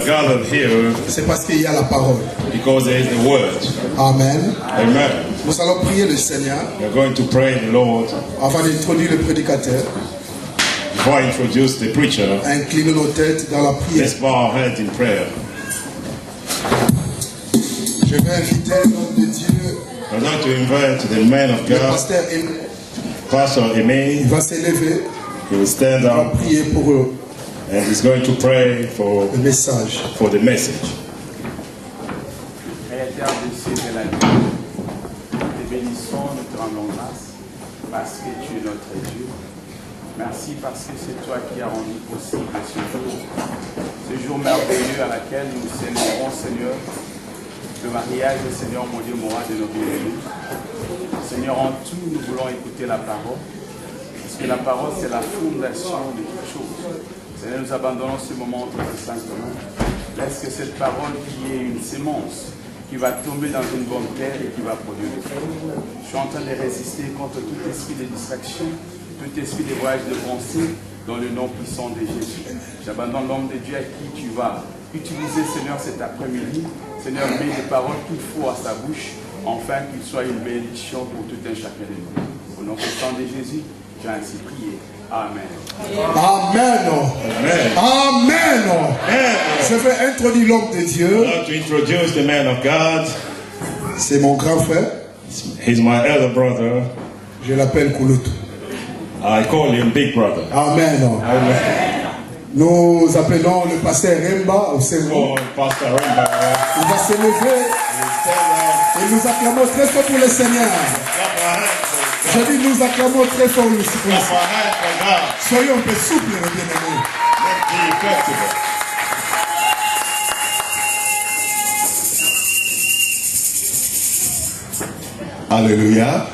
Gathered here, c'est parce qu'il y a la parole. Because there is the word. Amen. Amen. Nous allons prier le Seigneur. We are going to pray the Lord. Avant d'introduire le prédicateur. Before I introduce the preacher, inclinons nos têtes dans la prière. Let's bow our heads in prayer. Je vais inviter l'homme de Dieu. I'm going to invite the man of God. Pastor Aimé. Il va s'élever. He will stand up. Il va prier pour eux. And he's going to pray for le message. For the message. Créateur des cieux et de la terre, nous te bénissons, nous te rendons grâce parce que tu es notre Dieu. Merci parce que c'est toi qui as rendu possible ce jour merveilleux à laquelle nous célébrons, Seigneur, le mariage, Seigneur, mon Dieu, moral de nos bien-aimés. Seigneur, en tout, nous voulons écouter la parole, parce que la parole, c'est la fondation de toute chose. Seigneur, nous abandonnons ce moment entre tes saintes mains. Laisse que cette parole qui est une sémence, qui va tomber dans une bonne terre et qui va produire des fruits. Je suis en train de résister contre tout esprit de distraction, tout esprit de voyage de pensée, dans le nom puissant de Jésus. J'abandonne l'homme de Dieu à qui tu vas utiliser, Seigneur, cet après-midi. Seigneur, mets des paroles qu'il faut à sa bouche, afin qu'il soit une bénédiction pour tout un chacun de nous. Au nom puissant de Jésus, j'ai ainsi prié. Amen. Amen. Amen. Amen. Amen. Je vais introduire l'homme de Dieu. I'd like to introduce the man of God. C'est mon grand frère. He's my elder brother. Je l'appelle Kouloutou. I call him Big Brother. Amen. Amen. Nous appelons le pasteur Remba au Seigneur. Pastor Remba. Il va se lever. Et nous acclamons très fort pour le Seigneur. Je dis, nous acclamons très fort le Seigneur. Soyons un peu souples, mes bien-aimés. Alléluia.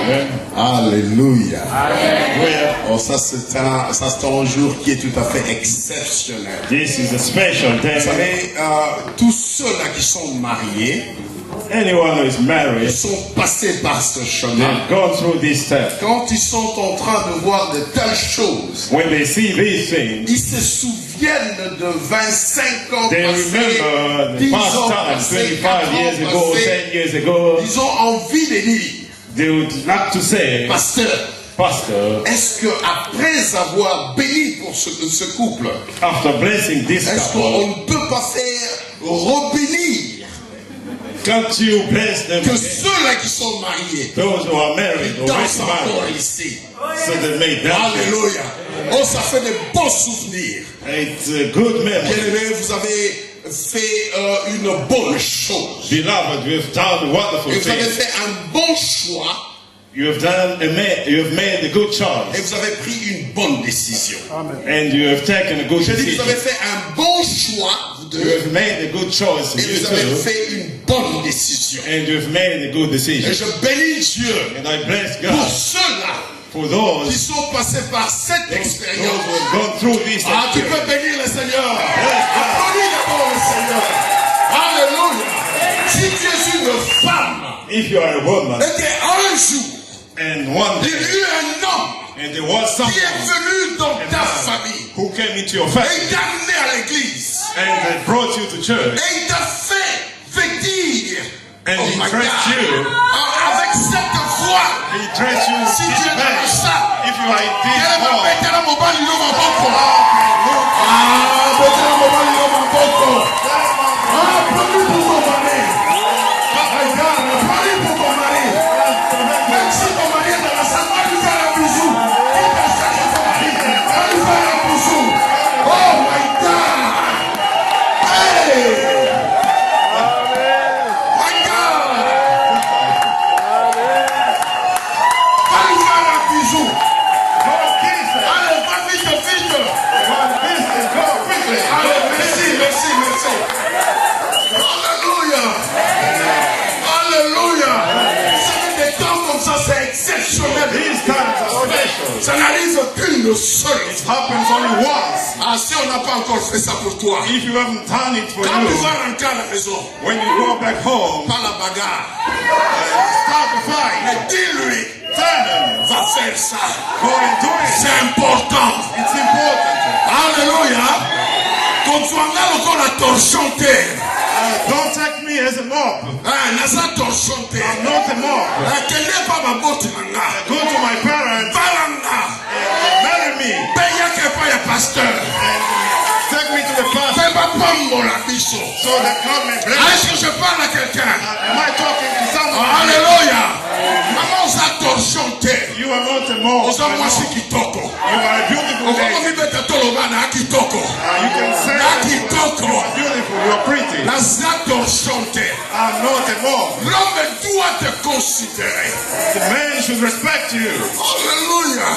Amen. Alléluia. Amen. Oh, ça c'est un jour qui est tout à fait exceptionnel. This is a special day. Vous savez, tous ceux-là qui sont mariés, anyone who is married, sont passés par ce chemin. Gone through this step. Quand ils sont en train de voir de telles choses, when they see these things, ils se souviennent de 25 ans they remember the past time, 25 years ago, 10 years ago. Ils ont envie de dire, they would like to say, Pasteur, est-ce que après avoir béni pour ce couple, after blessing this couple, est-ce qu'on ne peut pas faire rebénir? Can't you bless them? Que ceux-là qui sont mariés, those who are married, dansent encore ici. So they make that. Alléluia. Oh, ça fait de bons souvenirs. It's a good memory. Bien-aimés, vous avez fait une bonne chose. Beloved, you have done a wonderful thing. Vous avez fait un bon choix. You have made a good choice. Et vous avez pris une bonne décision. Amen. And you have taken a good decision. Vous avez fait un bon choix. You have made a good choice. Et vous avez fait une bonne décision. And you have made a good decision. Et je bénis Dieu. And I bless God. Pour ceux-là. For those qui sont passés par cette expérience. Gone through this tu peux bénir le Seigneur. Applaudis d'abord le Seigneur. Alléluia. Si tu es une femme. If you are a woman. Et un jour. And one day, il y eut un homme and there was someone qui est venu dans ta famille. Who came into your family. Et il t'a amené à l'église. And they brought you to church. Et il t'a fait vêtir. And he dressed you. Avec cette voix. He dressed you. Si tu es dans ça. If you are in this hall. Ça n'arrive qu'une seule. It happens only once. Ah, si on n'a pas encore fait ça pour toi. If you haven't done it for quand you. tu vas rentrer à la maison. When you go back home. Pas la bagarre. Start the fight. Mais dis-lui. Tell him. Va faire ça. Go and do it. C'est important. It's important. Alléluia. Don't take me as a mob. I'm not a mob. Go to my parents and marry me. And take me to the pastor. So that God may bless. Est-ce que je parle à quelqu'un? Am I talking to someone? Alléluia. Maman za torchonte. You are not a mob. Oza mwasi kitoko. You are a beautiful lady. Okobibeta tolobana kitoko. You can say Na kitoko. you are beautiful, you are pretty. Na za torchonte. I'm not a mob. L'homme doit te considérer. The man should respect you. Alléluia.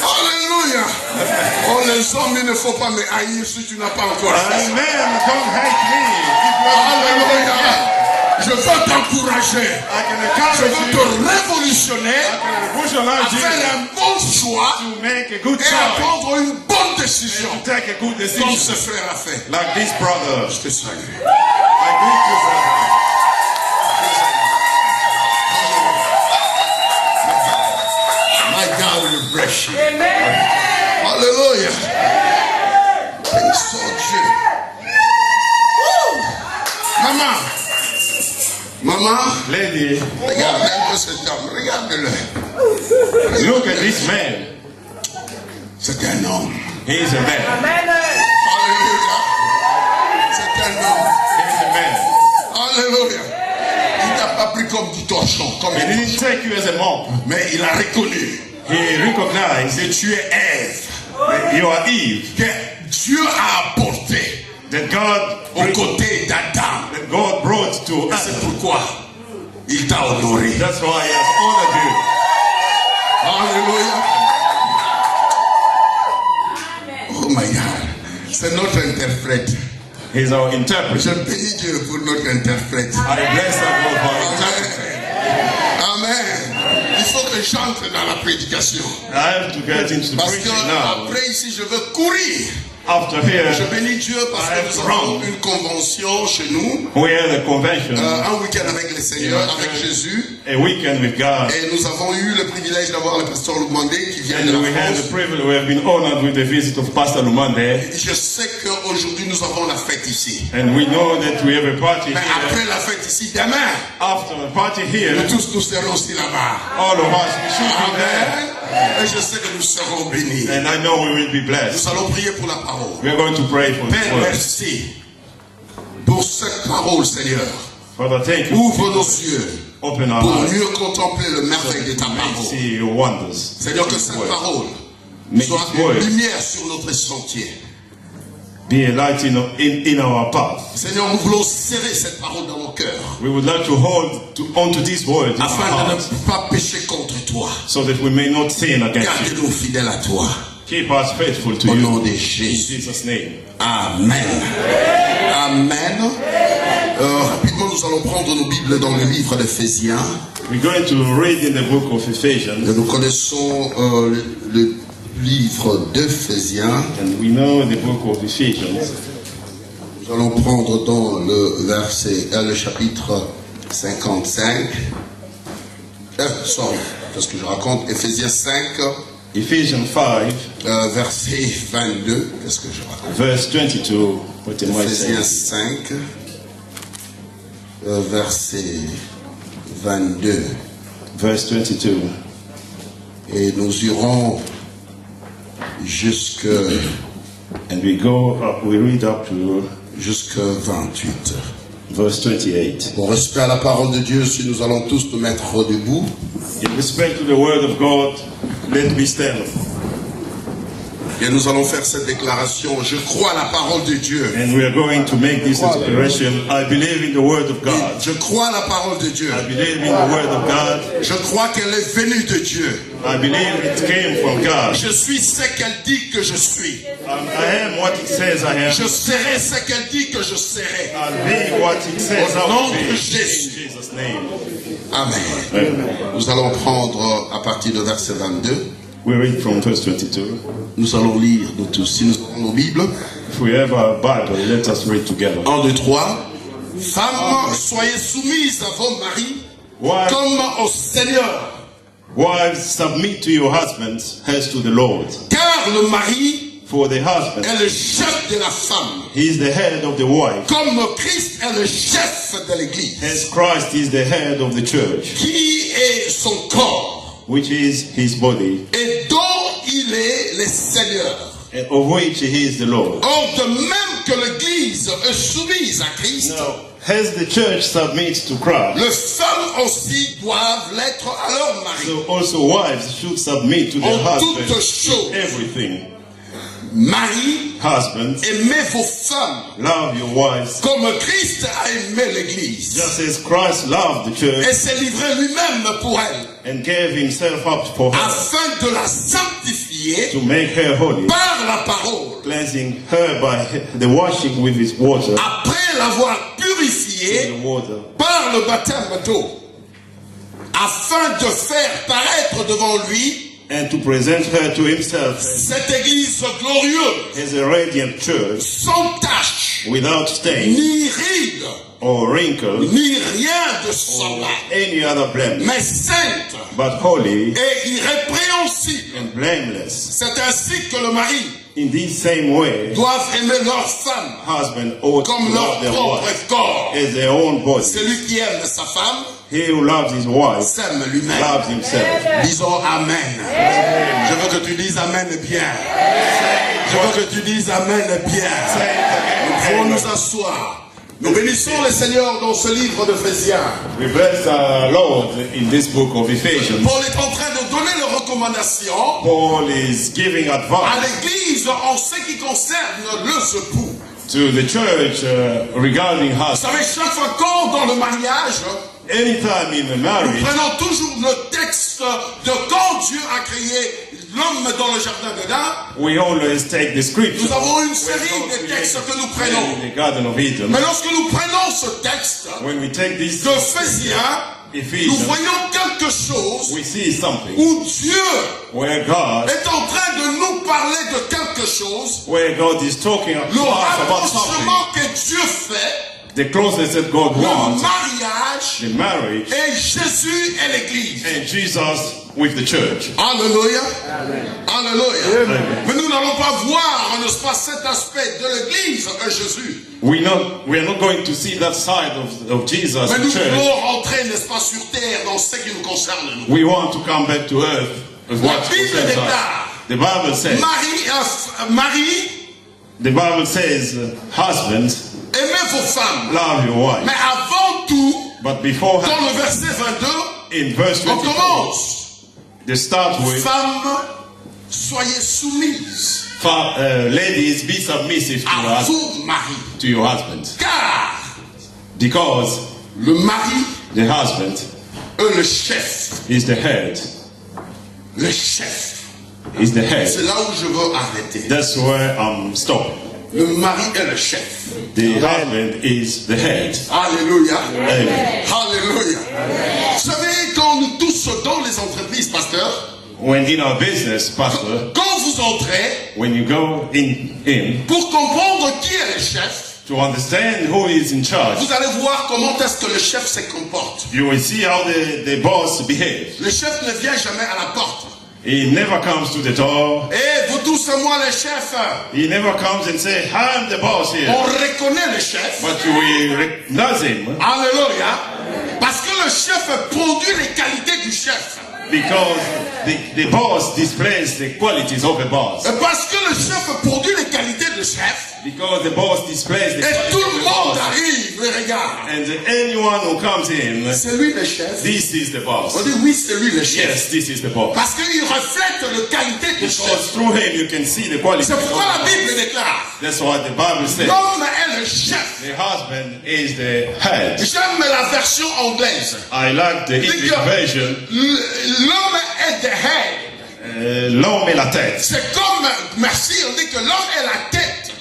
Alléluia. Oh, les hommes, il ne faut pas me haïr si tu n'as pas encore fait ça. Amen. Don't hate me. Alléluia. Je veux t'encourager. I can Je encourage veux you. te révolutionner I can revolutionize à faire you un bon choix to make a good et à choice. prendre une bonne décision. To take a good Comme ce decision. frère a fait. Like this brother. Je te salue. I greet you, brother. My God will bless you. Alléluia. Bénissons Dieu. Woo. Maman. Maman. Lady, Regarde un peu cet homme. Regarde-le. look at this man. C'est un homme. He is a man. Alléluia. C'est un homme. He is a man. Alléluia. Il t'a pas pris comme du torchon. Comme He un didn't torchon. take you as a mob. Mais il a reconnu He recognized que tu es Ève. that you are Eve. Que Dieu a apporté That God, aux côtés d'Adam. that God brought to Et c'est us. pourquoi il t'a honoré. That's why He has honored you. Alléluia. Oh my God. C'est notre interprète. He's our interpreter. Je bénis Dieu pour notre interprète. I bless the Lord for our interpreter. Amen. Il faut que j'entre dans la prédication. I have to get into the Parce que preaching now. après ici, je veux courir. After here, Je bénis Dieu parce que nous avons une convention chez nous. we had a convention, Un week-end avec le Seigneur, avec Jésus. a weekend with God. Et nous avons eu le privilège d'avoir le pasteur Lumandé qui vient de And we la had the France. privilege, we have been honored with the visit of Pastor Lumande. Je sais qu'aujourd'hui nous avons la fête ici. And we know that we have a party Mais here. après la fête ici, demain, After the party here, nous tous nous serons aussi là-bas. all of us, we should be there. Amen. Et je sais que nous serons bénis. And I know we will be blessed. Nous allons prier pour la parole. We are going to pray for Père, this word. merci pour cette parole, Seigneur. Father, thank you. Ouvre nos yeux Open our pour eyes mieux contempler le so merveille de that ta we may parole. see your wonders. Seigneur, que cette parole Make soit this word une lumière sur notre sentier. be a light in our path. Seigneur, nous voulons serrer cette parole dans nos cœurs We would like to hold onto this word in our afin de hearts ne pas pécher contre toi. so that we may not sin against you. Garde-nous fidèles à toi. Keep us faithful to Au nom you. de In Jésus. Jesus' name. Amen. Amen. Rapidement, nous allons prendre nos Bibles dans le livre d'Éphésiens. We're going to read in the book of Ephesians. Nous connaissons le livre d'Éphésiens. And we know the book of Ephesians. Nous allons prendre dans le chapitre 55. Qu'est-ce que je raconte? Éphésiens 5, Ephesians 5, verset 22. Qu'est-ce que je raconte? verse 22. What am I Éphésiens saying? 5, verset 22. Verse 22. Et nous irons jusque And we go up, we read up to jusque 28. verse 28. Pour respect à la parole de Dieu, si nous allons tous nous mettre debout. In respect to the word of God, let me stand. Et nous allons faire cette déclaration. Je crois à la parole de Dieu. And we are going to make this declaration. I believe in the word of God. Je crois à la parole de Dieu. I believe in the word of God. Je crois qu'elle est venue de Dieu. I believe it came from God. Je suis ce qu'elle dit que je suis. I am what it says I am. Je serai ce qu'elle dit que je serai. I'll be what it says I Au nom will be. de In Jésus. Jesus' name. Amen. Nous allons prendre à partir de verset 22. We read from verse 22. Nous allons lire nous tous. Si nous avons nos Bibles. If we have our Bible, let us read together. 1, 2, 3. Femmes, soyez soumises à vos maris Wives, comme au Seigneur. wives, submit to your husbands as to the Lord. Car le mari for the husband. est le chef de la femme. He is the head of the wife. Comme Christ est le chef de l'église. As Christ is the head of the church, Qui est son corps. which is his body, Et dont il est le Seigneur. and of which he is the Lord. Or, de même que l'église est soumise à Christ, Now, as the church submits to Christ, les femmes aussi doivent l'être à leur mari. so also wives should submit to their En husbands toutes choses. in everything. Marie, Husbands, aimez vos femmes love your wives comme Christ a aimé l'église just as Christ loved the church et s'est livré lui-même pour elle, and gave himself up for her afin de la sanctifier to make her holy, par la parole, cleansing her by the washing with his water, après l'avoir the purifiée water, par le baptême d'eau, afin de faire paraître devant lui and to present her to himself cette église glorieuse, as a radiant church sans tache, without stain ni ride, or wrinkle ni rien de or semblable, any other blemish, mais sainte but holy et irrépréhensible. and blameless. C'est ainsi que le mari In this same way, doivent aimer leur femme husband ought to comme leur love their propre wife corps. as their own body. Celui qui aime sa femme He who loves his wife s'aime lui-même. loves himself. Disons Amen. Je veux que tu dises Amen bien. Je veux que tu dises Amen bien. Nous pouvons nous asseoir. Nous bénissons le Seigneur dans ce livre d'Éphésiens. We bless our Lord in this book of Ephesians. Paul est en train de donner les recommandations Paul is giving à advice l'Église en ce qui concerne les époux. to the church regarding Vous husbands. savez, chaque fois qu'on dans le mariage, Anytime in the nous marriage, prenons toujours le texte de quand Dieu a créé l'homme dans le jardin d'Éden. we always take the scripture. Nous avons une When série God de created textes que nous man prenons. in the Garden of Eden. Mais lorsque nous prenons ce texte When we take this d'Éphésiens, nous Ephesians, voyons quelque chose we see something où Dieu where God, est en train de nous parler de quelque chose. where God is talking to us Le about something. rapprochement que Dieu fait, The closeness that God le wants, mariage the marriage, et Jésus et l'Église. and Jesus with the church. Alléluia. Alléluia. Amen. Mais nous n'allons pas voir, n'est-ce pas, cet aspect de l'Église et Jésus. We are not going to see that side of Jesus Mais and nous church. voulons rentrer, n'est-ce pas, sur terre dans ce qui nous concerne, nous. We want to come back to earth with La what Bible concerns us. déclare, The Bible says, Marie, the Bible says, husbands, aimez vos femmes. love your wife. Mais avant tout, But before dans le verset 22, in verse on 24, commence. they start with, Femmes, soyez soumises ladies, be submissive à vos maris. to your husband. Car Because le mari the husband est le chef. is the head. Le chef. Is the head. C'est là où je veux arrêter. That's where I'm stopping. Le mari est le chef. The husband is the head. Alléluia. Amen. Alléluia. Vous savez, quand nous tous dans les entreprises, pasteur, When in our business, pastor, quand vous entrez, when you go in pour comprendre qui est le chef, to understand who is in charge, vous allez voir comment est-ce que le chef se comporte. you will see how the boss behaves. Le chef ne vient jamais à la porte. He never comes to the door. Eh, vous tous et moi les chefs, He never comes and say, I'm the boss here. on reconnaît le chef. But you will recognize him Alléluia. Parce que le chef produit les qualités du chef. because the boss displays the qualities of a boss. Et parce que le chef produit les qualités du chef, Because the boss displays the et qualities tout of le a monde boss. arrive et regarde. And anyone who comes in, C'est lui le chef. this is the boss. On dit oui, c'est lui le chef. Yes, this is the boss. Parce qu'il reflète les qualités du Because chef. through him you can see the qualities C'est of pourquoi la the boss. Bible déclare, That's what the Bible says. l'homme est le chef. The husband is the head. J'aime la version anglaise. I like the English version. L'homme est the head. L'homme est la tête. C'est comme, merci, on dit que l'homme est la tête.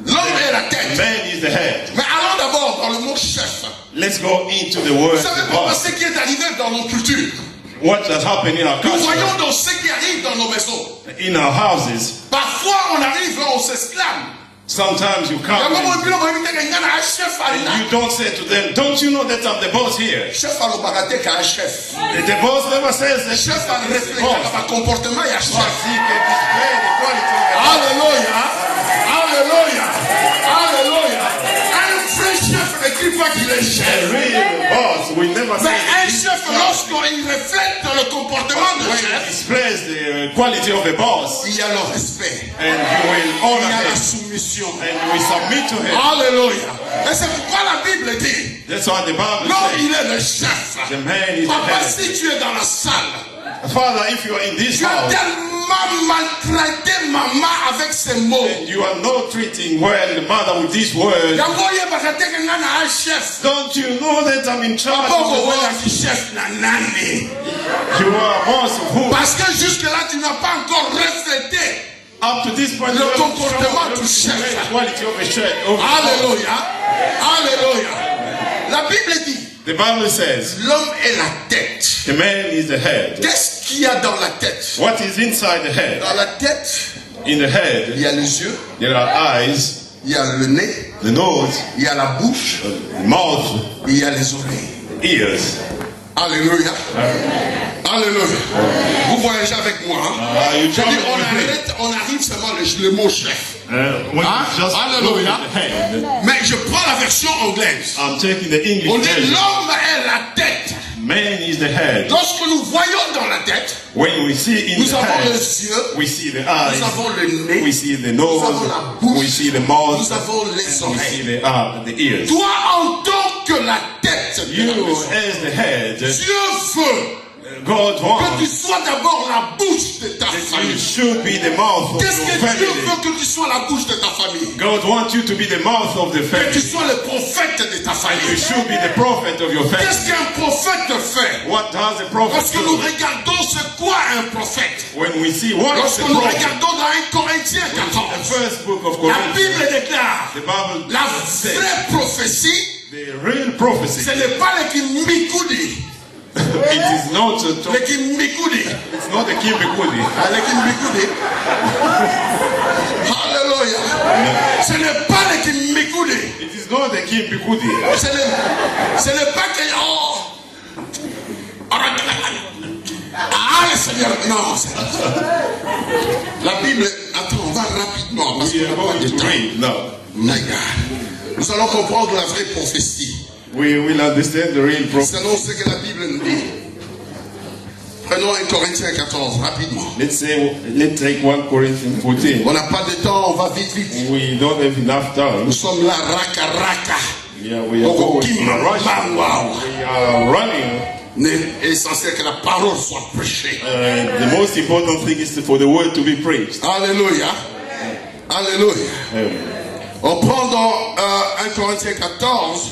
L'homme est la tête. Man is the head. Mais allons d'abord dans le mot chef. Let's go into the word Vous savez pourquoi boss. ce qui est arrivé dans nos cultures. What has happened in our Nous culture, voyons dans ce qui arrive dans nos maisons. in our houses. Parfois, on arrive, on s'exclame. Sometimes you come and you don't say to them, don't you know that I'm the boss here? The boss never says that. Alléluia. Alléluia. Alléluia. Un vrai chef n'écrit pas qu'il est chef. Mais un chef, lorsqu'il reflète le comportement de chef, displays the quality of a boss, il y a le respect. And you will honor il y a la him. soumission. And you will submit to him. Alléluia. Et c'est pourquoi la Bible dit, that's what the Bible non, says. il est le chef. The man is Papa, the si tu es dans la salle, Father, if you are in this tu as house, tellement maltraité maman avec ces mots. and you are not treating well the mother with these words, don't you know that I'm in charge of the boss? You are boss of who? Parce que jusque-là, tu n'as pas encore reflété Up to this point, le you comportement du have chef. the quality of a chef. Alléluia. Alléluia. La Bible dit, The Bible says, l'homme est la tête. the man is the head. Qu'est-ce qu'il y a dans la tête? What is inside the head? Dans la tête, In the il head, y a les yeux, there are eyes, il y a le nez, the nose, il y a la bouche, the mouth, et il y a les oreilles. ears. Alléluia. Alléluia. Vous voyagez avec moi. Hein? You Je dis, travel with me. on arrive seulement le mot chef. When Hein? you just look Alléluia. at the head, Mais je prends la version anglaise. I'm taking the On English dit version. l'homme est la tête. Man is the head. Lorsque nous voyons dans la tête, When we see in nous the avons head, les yeux, we see the eyes, nous avons le nez, we see the nous nose, avons la bouche, we see the mouth, nous avons les we see oreilles. the ears. Toi, en tant que la tête de la You maison, as the head, Dieu veut God que wants tu sois d'abord la bouche de ta that you famille. should be the mouth of Qu'est-ce your que Dieu family. veut que tu sois la bouche de ta famille? God wants you to be the mouth of the Que tu family. sois le prophète de ta You famille. should be the prophet of your Qu'est-ce family. qu'un prophète fait? What does a prophet Lorsque nous do? regardons c'est quoi un prophète? When we see what is Lorsque the nous prophet, regardons dans 1 Corinthiens the 14, first book of la Corinthians, Bible déclare, the Bible la says, vraie prophétie, the real prophecy, ce n'est pas le Kimbikudi. it is not Le Kimbikudi. it's not the Kimbikudi. Le Kimbikudi. Alléluia. Ce n'est pas le Kimbikudi. It is not the Kimbikudi. Ce n'est pas que... Oh. Ah, le Seigneur. Non. La Bible... Attends, on va rapidement. Parce We qu'on are n'a pas going de to temps. read now. My God. Nous allons comprendre la vraie prophétie. We will understand the real prophecy. Selon ce que la Bible nous dit. Prenons 1 Corinthiens 14, rapidement. Let's take 1 Corinthians 14. On n'a pas de temps, on va vite, vite. We don't have enough time. Nous sommes là, raka, raka. Yeah, we are going in a rush. We are running. C'est essentiel que la parole soit prêchée. The most important thing is for the word to be preached. Alléluia. Alléluia. On prend dans 1 Corinthiens 14,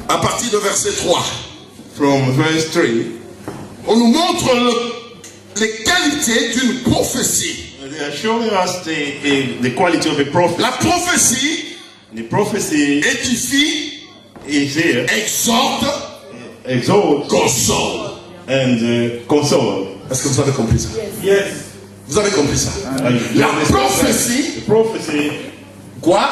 à partir de verset 3. From verse 3, On nous montre les qualités d'une prophétie. they are showing us the quality of a prophet. La prophétie The prophecy édifie, is here, exhorte, exalt console. and console. Est-ce que vous avez compris ça? Yes. Vous avez compris ça? La prophétie, The prophecy, quoi?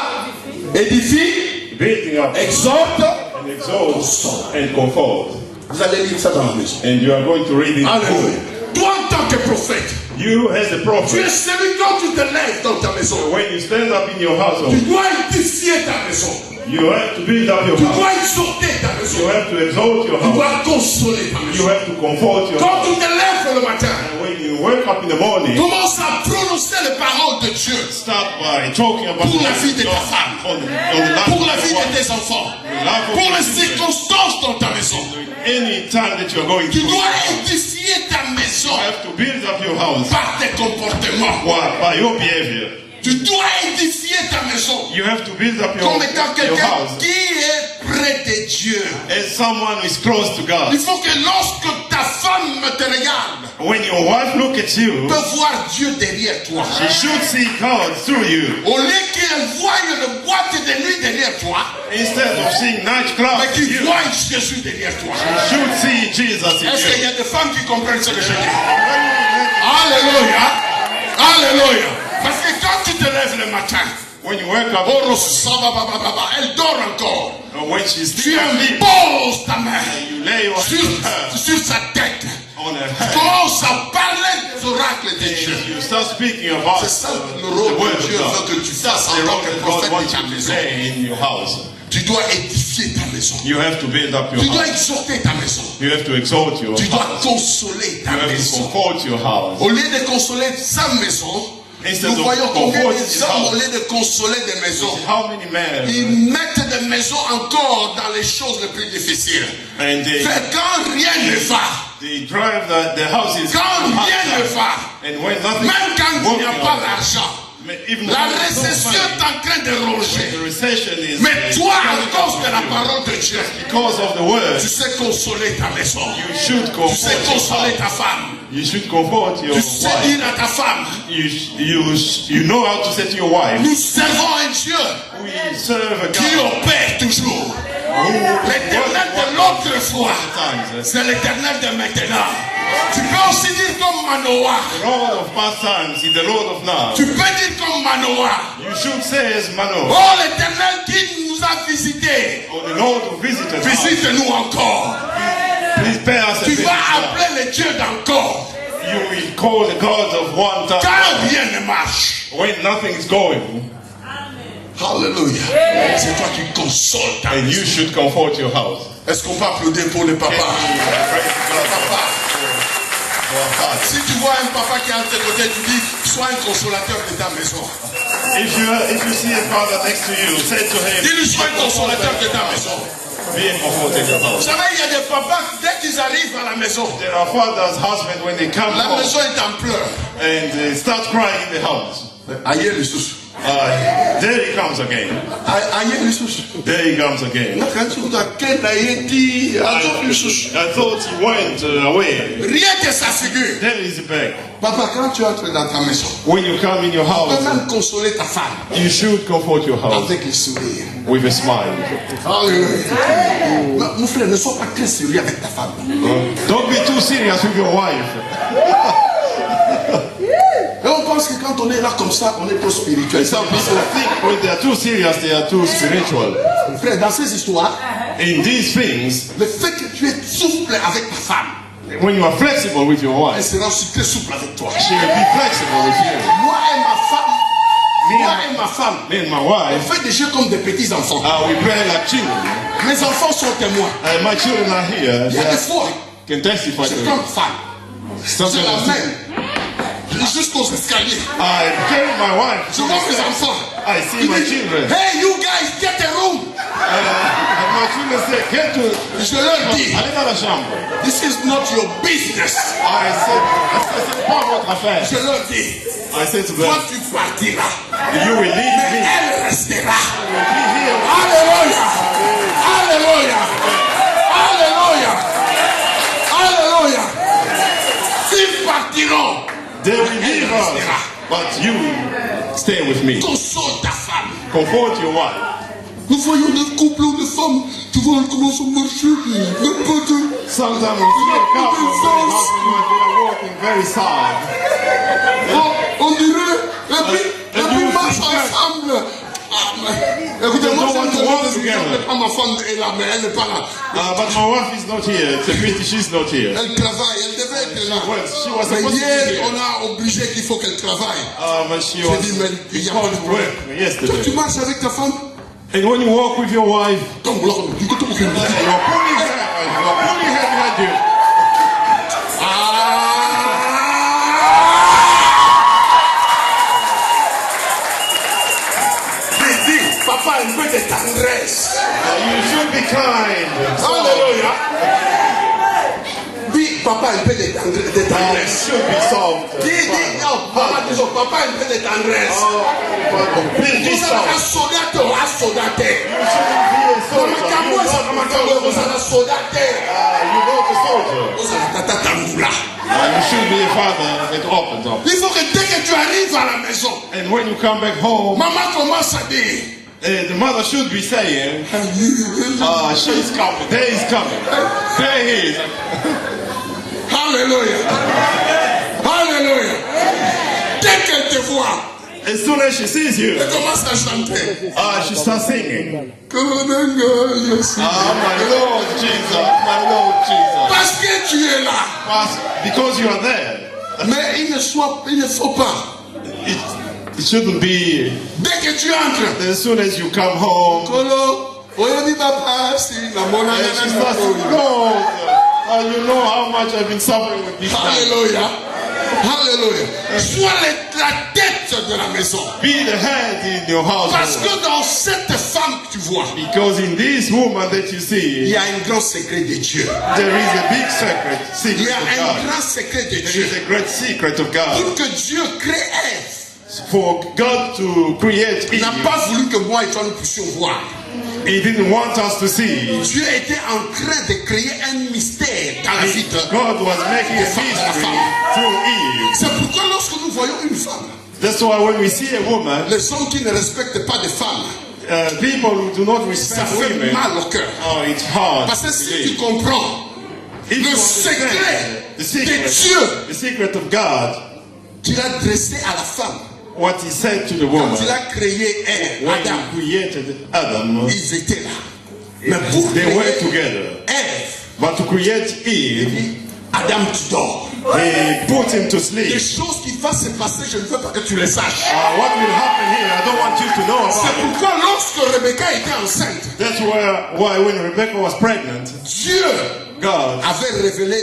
Édifie, building up exhorte. and exalt and comfort. Vous allez lire ça dans la maison. And you are going to read it. Alléluia. Toi en tant que prophète, You as a tu prophet, es celui dont tu te lèves dans ta maison. when you stand up in your Tu household, dois édifier ta maison. you have to build up your Tu house. dois exhorter ta You maison. have to exalt your Tu house. dois consoler ta You maison. have to comfort your Quand house. tu te lèves le matin, And when you wake up in the morning, commence à prononcer les paroles de Dieu start by talking about pour la vie de ta God femme, on the life pour la of vie your de wife. tes enfants, life of pour your les children. circonstances dans ta maison. Any time that you are going Tu through, dois édifier ta maison you have to build up your house par tes comportements. by your behavior. Tu dois édifier ta maison You have to build up your comme étant quelqu'un house qui est près de Dieu. as someone who is close to Il God. faut que lorsque ta femme te regarde, When your wife look at you, peut voir Dieu derrière toi. she should see God through you. Au lieu qu'elle voie le boîte de nuit derrière toi, Instead of seeing night clouds mais in qu'il you, voie Jésus derrière toi. she should see Jesus in Est-ce qu'il y you. a des femmes qui comprennent ce que je dis? Alléluia. Alléluia. quand tu te lèves le matin, when you wake up, elle dort encore. when she's Tu still asleep, imposes ta main you lay your hand sur sa tête. on her Tu head. commences à parler des oracles de Dieu. You start speaking about C'est ça le the rôle word que of Dieu God. veut que tu fasses The en tant role que that God prophète wants de ta you to maison. play in your house. Tu dois édifier ta maison. You have to build up your Tu dois house. exhorter ta maison. You have to exalt your Tu dois house. consoler ta You have to maison. comfort your house. Au lieu de consoler sa maison, Instead nous of voyons combien comforting des his hommes, house. au lieu de consoler des maisons, How many men ils mettent des maisons encore dans les choses les plus difficiles. and Quand rien ne va, they drive the houses quand rien ne va, and when nothing même quand il n'y a working pas out, d'argent, even la when there's no récession money, est en train de when ronger. the recession is Mais toi, à coming cause de upon la you, parole de Dieu, because of the word, tu sais consoler ta maison. you should Tu comfort sais your consoler ta house. femme. You should comfort your Tu sais wife. dire à ta femme, You know how to say to your wife, nous servons un Dieu we serve a qui God opère toujours. who L'éternel de l'autre fois, times. c'est l'éternel de maintenant. Tu peux aussi dire comme Manoah. The Lord of past times is the Lord of now. Tu peux dire comme Manoah. You should say as Manoah, Oh, l'éternel qui nous a visités, or the Lord who visited us. visite-nous encore. Please pay us a Tu visit. vas appeler le Dieu d'encore. You will call the God of one time Quand rien ne marche. when nothing is going, Alléluia. C'est toi qui consoles ta and you maison. should comfort your house. Est-ce qu'on peut applaudir pour le papa? Praise God. Papa. Si tu vois un papa qui est à tes côtés, tu dis, sois un consolateur de ta maison. If you see a father next to you, say to him, Dis-lui, sois un consolateur de ta maison. be a comforter your Vous house. savez, il y a des papas, dès qu'ils arrivent à la maison, There are fathers, husbands, when they come la home maison est en pleurs. and they start crying in the house. Aïe, les sous. There he comes again. Aïe, les sous. There he comes again. I thought he went away. Rien que sa figure. There is back. Papa, quand tu entres dans ta maison, When you come in your tu peux house, même consoler ta femme you should comfort your house avec le sourire. with a smile. Alléluia. Mon frère, ne sois pas très sérieux avec ta femme. Don't be too serious with your wife. Et on pense que quand on est là comme ça, on est trop spirituel. Some people think when they are too serious, they are too spiritual. Mon frère, dans ces histoires, In these things, le fait que tu es souple avec ta femme, when you are flexible with your elle wife, sera aussi très souple avec toi. she will be flexible with you. Moi et ma femme, Me and my wife, on fait des jeux comme des petits enfants. we play like children. Mes enfants sont témoins. My children are here. Il y a des fois, Can testify je to prends it. ma femme, je Sometimes la mène jusqu'aux escaliers. I carry my wife. Je vois mes enfants. I see Ils my me disent, children. hey, you guys, get a room. And my children say, get to. Je leur dis, Allez dans la chambre. this is not your business. I said, c'est pas votre affaire. Je leur dis, I said to toi them, tu partiras, you will leave mais me. elle restera. Be here. Alléluia. Alléluia. Alléluia. Alléluia. Ils partiront. They will leave us, but you stay with me. Console ta femme. Comfort your wife. Nous voyons des couples ou des femmes, tu vois, elles commencent à marcher, même pas de... Sometimes we see a couple, they are walking very sad. On dirait, et puis marchent ensemble. Écoutez-moi, je pas ma femme est là, mais elle n'est pas là. But my wife is not here. It's a pity she's not here. Elle travaille, elle devait être là. She was Mais supposed to be hier, here. on a obligé qu'il faut qu'elle travaille. But she J'ai was dit, mais il n'y a pas called de to problème. work Toi, yesterday. tu marches avec ta femme? And when you walk with your wife, Comme là, tu peux te you're pulling her behind you. Papa, un peu de tendresse. You should be kind. Alléluia. Dis, papa, un peu de You tendresse. should be soft. Dis, non, papa, disons, papa, un peu de tendresse. Please be Vous avez un soft. soldat ou un soldat. You shouldn't be a soldier. Makambo, ça, makambo, vous avez un soldat. You're not a soldier. Vous avez tata tangoula. You should be a father that opens up. Il faut que dès que tu arrives à la maison, And when you come back home, maman commence à dire, the mother should be saying, she's coming. Day is coming. There he is. Alléluia. Alléluia. Dès qu'elle te voit, As soon as she sees you, Elle commence à chanter. she starts singing. Yes. My Lord Jesus, my Lord Jesus. Parce que tu es là. Because you are there. Mais il ne faut pas. It shouldn't be. Dès que tu entres. As soon as you come home. Kolo, oyebi papa, si la mona And she starts to know. You know how much I've been suffering with this. Hallelujah. Hallelujah. Sois la tête de la maison. Be the head in your house. Parce que dans cette femme que tu vois, because in this woman that you see, il y a un grand secret de Dieu. There is a big secret Il y a of un God. grand secret de There Dieu. is a great secret of God. Pour que Dieu crée Ève, For God to create il n'a Eve, pas voulu que moi et toi nous puissions voir. He didn't want us to see. Dieu était en train de créer un mystère dans la vie de God was making a mystery through Eve. C'est pourquoi lorsque nous voyons une femme, That's why when we see a woman, les hommes qui ne respectent pas des femmes, people who do not ça respect fait women, mal au cœur. it's hard. Parce que si tu comprends If le you secret understand the de secret, Dieu the secret of God, qu'il a dressé à la femme, what He said to the woman, quand il a créé Ève, when Adam, He created Adam, ils étaient là. Mais pour they were créer together. Ève, But to create il Eve, dit, Adam, tu dors. They put him to Les sleep. choses qui vont se passer, je ne veux pas que tu les saches. What will happen here? I don't want you to know C'est about it. pourquoi lorsque Rebecca était enceinte, That's why when Rebecca was pregnant, Dieu God avait révélé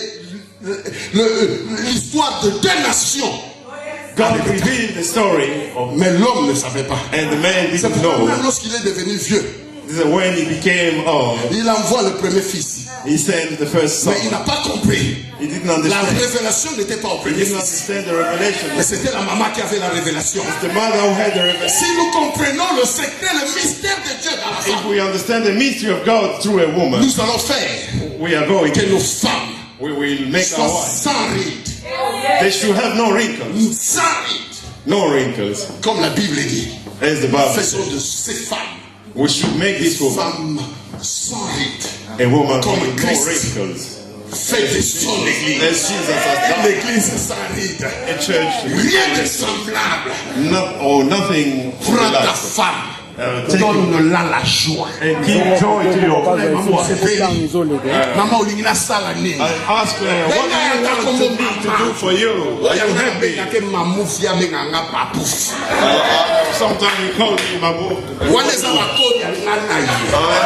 l'histoire de deux nations. revealed the story of, Mais l'homme ne savait pas. and the man C'est didn't pourquoi know. même lorsqu'il est devenu vieux, When he became old, il envoie le premier fils. he sent the first son. Mais il n'a pas compris. He didn't La understand. révélation n'était pas au He premier didn't fils. understand the revelation. Mais c'était la maman qui avait la révélation. The mother who had the revelation. Si nous comprenons le secret, le mystère de Dieu dans la If femme, we understand the mystery of God through a woman, nous allons faire we are going que to, nos femmes we will make our soient wives. sans rides. They should have no wrinkles. Sans rides. No wrinkles. Comme la Bible dit. As the Bible Faisons says. de ces femmes We should make this woman femmes sans rides. a woman Comme with no Christ. wrinkles. Faites de son église. As Jesus has done. L'église sans rides. A church Rien de semblable. nothing Prends ta like femme. take Donne-la la joie. and give joy to your Maman olingi nasala nini? I ask her, what do you want me to do for you? Are you happy? Yake mamufia menganga papu. Sometimes you call me Mabu. Wana za makodi alingana yi.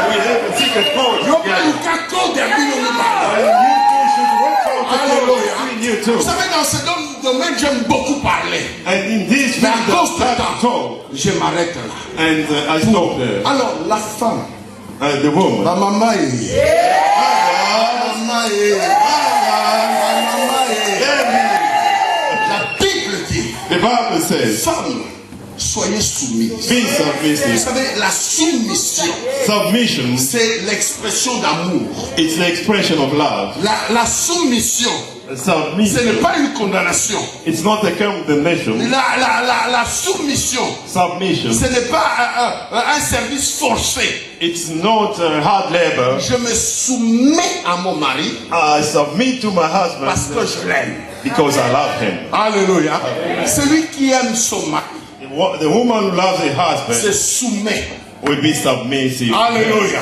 We have a secret code. Yoka luka kodi ya bino mubala. And you two should work out the code Alléluia. between you two. Vous savez, dans ce domaine, j'aime beaucoup parler. And in this Mais à video, cause de that temps, talk, je m'arrête là. and I stop there. Alors, la femme, The woman. la maman est. La maman est. La maman est. La Bible dit, The Bible says, femme, soyez soumise. be Vous submissive. savez, la soumission, Submission, c'est l'expression d'amour. it's the expression of love. La soumission, ce n'est Submission, pas une condamnation. it's not a condemnation. La soumission, Submission, ce n'est pas un service forcé. it's not hard labor. Je me soumets à mon mari I submit to my parce husband que je l'aime. because I love him. Alléluia. Celui qui aime son mari The woman who loves her husband se soumet. will be submissive. Alléluia.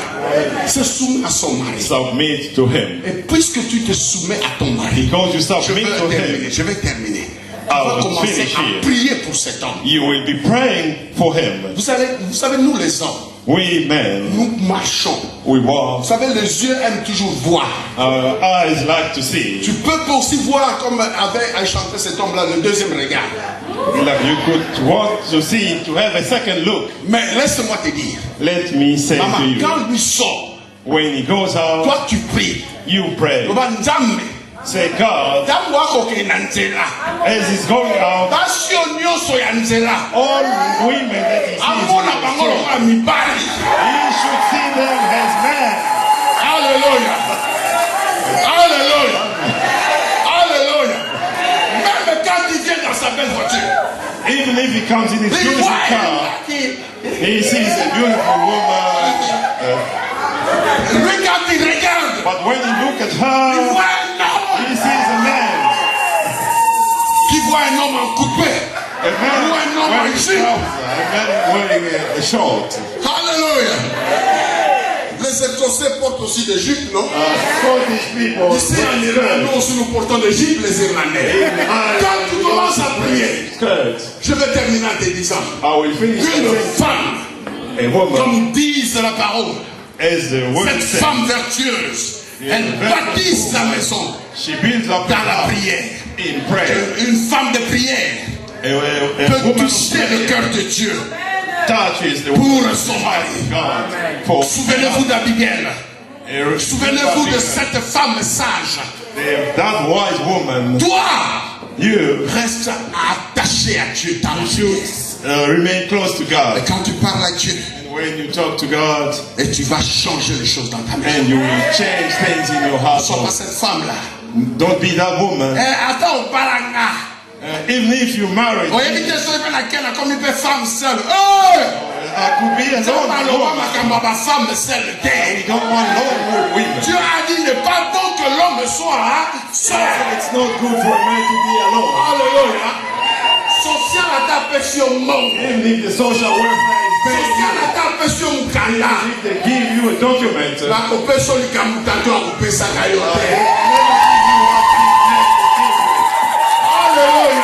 Se soumet à son mari. Submit to him. Et puisque tu te soumets à ton mari, Because you je submit to him, vais terminer. I On va will commencer finish à here. prier pour cet homme. You will be praying for him. Vous savez, nous les hommes, We men, nous marchons. we Vous walk. savez, les yeux aiment toujours voir. Our eyes like to see. Tu peux aussi voir, comme avait chanté cet homme-là, le deuxième regard. Like you could want to see, to have a second look. Mais laisse-moi te dire, Let me say to maman, you, quand lui sort, when he goes out, toi tu pries. you pray. Baba nzambe, Say, God, ntango akokende na nzela, as he's going out, basi oyo nyonso ya nzela, all women that he sees, amona bango he lokola mibali. should see them as men. Alléluia. Alléluia. Alléluia. Même quand il vient dans sa belle voiture, Even if he comes in his il beautiful voit car, he sees a beautiful woman. lui quand il regarde, But when you look at il her, voit un homme he sees a man qui voit un homme en coupé. A man wearing trousers, a man wearing a short. Alléluia. Les Écossais portent aussi des jupes, non? Scottish people. Ici en Irlande, nous aussi nous portons des jupes, les Irlandais. Quand tu commences à prier, je vais terminer en te disant, une femme, comme disent la parole, cette femme vertueuse, elle bâtit sa maison dans la prière. Une femme de prière peut toucher le cœur de Dieu pour son mari. Souvenez-vous d'Abigail. Souvenez-vous de cette femme sage. That wise woman. Toi, reste attaché à Dieu. Remain close to God. Et quand tu parles à Dieu, when you talk to God, et tu vas changer les choses dans ta maison. And you will change things in your heart. Ne sois pas cette femme-là. Don't be that woman. Attends, on parle à even if you marry, oh, il y a comme une femme seule. Could be a femme seule. We don't want lone women. Dieu a dit n'est pas bon que l'homme soit seul. It's not good for a man to be alone. Alléluia. Social attaque sur monde. Even if the social welfare is paying social attaque sur mukanda. If they give you a document. La kopesho likamutato akupesa kayote. Alléluia.